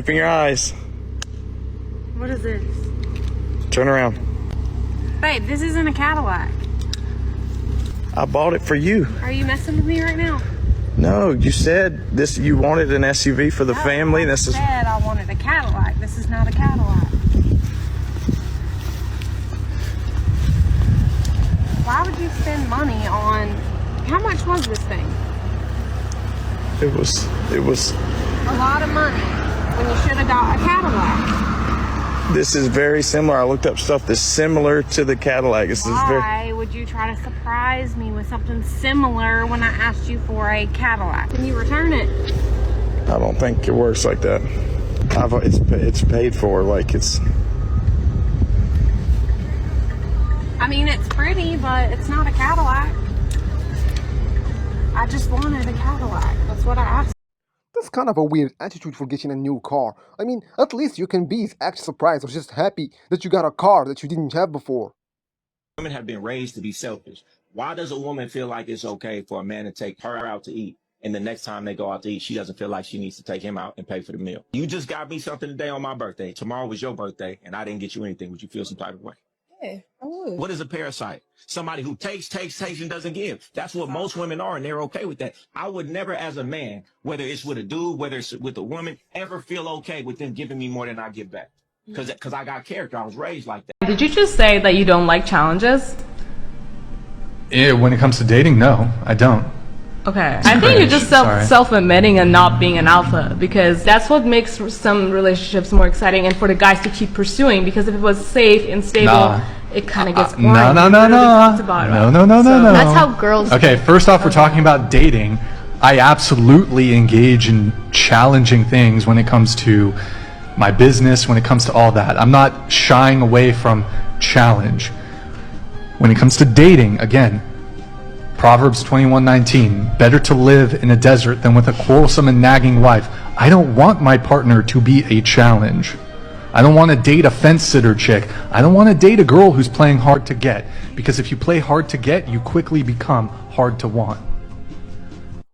Open your eyes. What is this? Turn around. Babe, this isn't a Cadillac. I bought it for you. Are you messing with me right now? No, you said this. You wanted an SUV for the family. I said I wanted a Cadillac. This is not a Cadillac. Why would you spend money on? How much was this thing? It was a lot of money when you should have got a Cadillac. This is very similar. I looked up stuff that's similar to the Cadillac. Why would you try to surprise me with something similar when I asked you for a Cadillac? Can you return it? I don't think it works like that. It's paid for. Like it's. I mean, it's pretty, but it's not a Cadillac. I just wanted a Cadillac. That's what I asked. That's kind of a weird attitude for getting a new car. I mean, at least you can be actually surprised or just happy that you got a car that you didn't have before. Women have been raised to be selfish. Why does a woman feel like it's okay for a man to take her out to eat, and the next time they go out to eat, she doesn't feel like she needs to take him out and pay for the meal? You just got me something today on my birthday. Tomorrow was your birthday, and I didn't get you anything. Would you feel some type of way? Yeah, I would. What is a parasite? Somebody who takes, and doesn't give. That's what most women are, and they're okay with that. I would never, as a man, whether it's with a dude, whether it's with a woman, ever feel okay with them giving me more than I give back. Because I got character. I was raised like that. Did you just say that you don't like challenges? When it comes to dating, no, I don't. Okay, I think you're just self-admitting and not being an alpha, because that's what makes some relationships more exciting and for the guys to keep pursuing, because if it was safe and stable, it kind of gets boring. No. That's how girls. Okay, first off, we're talking about dating. I absolutely engage in challenging things when it comes to my business, when it comes to all that. I'm not shying away from challenge. When it comes to dating, again, Proverbs 21:19, better to live in a desert than with a quarrelsome and nagging wife. I don't want my partner to be a challenge. I don't want to date a fence-sitter chick. I don't want to date a girl who's playing hard to get, because if you play hard to get, you quickly become hard to want.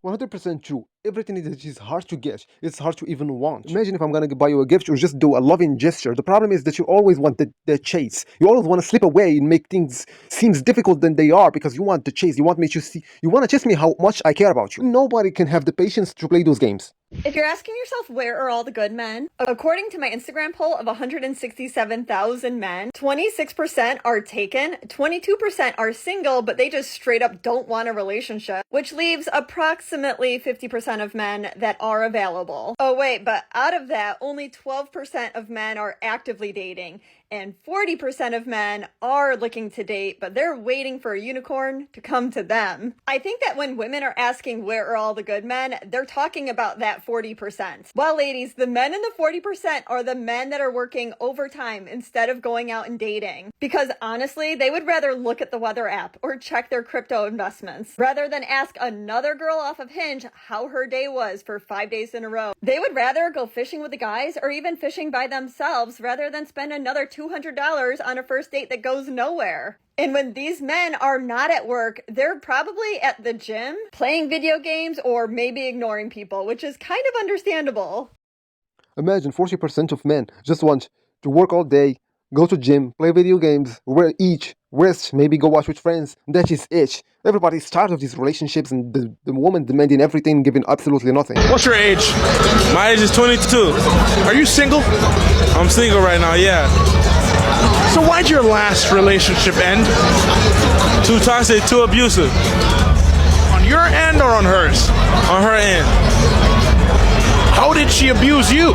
100% true. Everything that is hard to get, it's hard to even want. Imagine if I'm gonna buy you a gift or just do a loving gesture. The problem is that you always want the chase. You always want to slip away and make things seem difficult than they are, because you want the chase. You want to chase me how much I care about you. Nobody can have the patience to play those games. If you're asking yourself where are all the good men, according to my Instagram poll of 167,000 men, 26% are taken, 22% are single, but they just straight up don't want a relationship, which leaves approximately 50% of men that are available. Oh wait, but out of that, only 12% of men are actively dating, and 40% of men are looking to date, but they're waiting for a unicorn to come to them. I think that when women are asking where are all the good men, they're talking about that 40%. Well, ladies, the men in the 40% are the men that are working overtime instead of going out and dating. Because honestly, they would rather look at the weather app or check their crypto investments rather than ask another girl off of Hinge how her day was for 5 days in a row. They would rather go fishing with the guys or even fishing by themselves rather than spend another $200 on a first date that goes nowhere. And when these men are not at work, they're probably at the gym, playing video games, or maybe ignoring people, which is kind of understandable. Imagine 40% of men just want to work all day, go to gym, play video games, eat, rest, maybe go watch with friends. That is it. Everybody's tired of these relationships and the woman demanding everything, giving absolutely nothing. What's your age? My age is 22. Are you single? I'm single right now, yeah. So why'd your last relationship end? Too toxic, too abusive. On your end or on hers? On her end. How did she abuse you?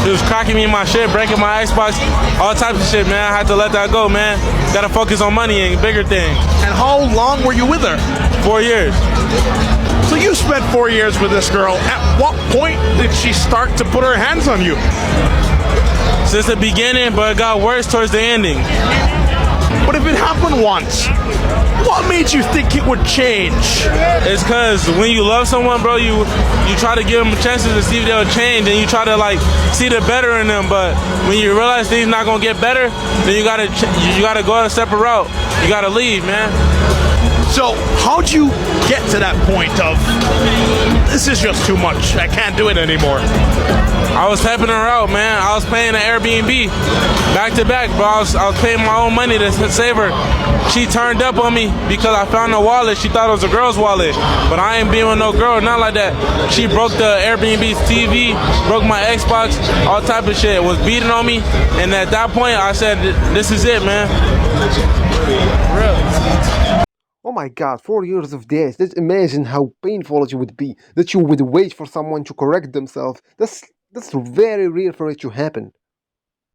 She was cracking me in my shit, breaking my Xbox, all types of shit, man. I had to let that go, man. Gotta focus on money and bigger things. And how long were you with her? 4 years. So you spent 4 years with this girl. At what point did she start to put her hands on you? Since the beginning, but it got worse towards the ending. But if it happened once, what made you think it would change? It's because when you love someone, bro, you try to give them chances to see if they'll change, and you try to like see the better in them. But when you realize things not gonna get better, then you gotta go a separate route. You gotta leave, man. So how'd you get to that point of, this is just too much, I can't do it anymore? I was helping her out, man. I was paying an Airbnb back to back, bro. I was paying my own money to save her. She turned up on me because I found a wallet. She thought it was a girl's wallet, but I ain't being with no girl, not like that. She broke the Airbnb's TV, broke my Xbox, all type of shit, was beating on me, and at that point I said, this is it, man. Real. Oh my god, 4 years of this. Just imagine how painful it would be that you would wait for someone to correct themselves. That's very rare for it to happen.